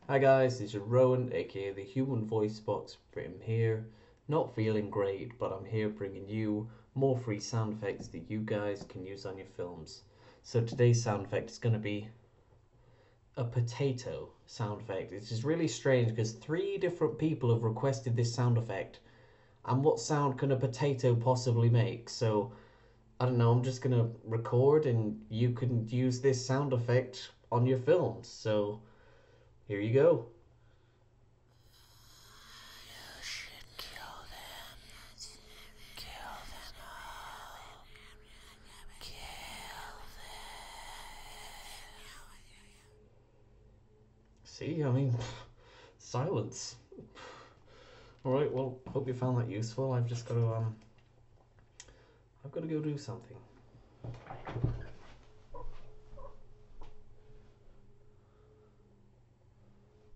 Hi guys, this is Rowan, aka the Human Voice Box. I'm here, not feeling great, but I'm here bringing you more free sound effects that you guys can use on your films. So today's sound effect is going to be a potato sound effect. It's just really strange because three different people have requested this sound effect. And what sound can a potato possibly make? So I don't know, I'm just going to record and you can use this sound effect on your films. So here you go. See, I mean, silence. All right, well, hope you found that useful. I've got to go do something.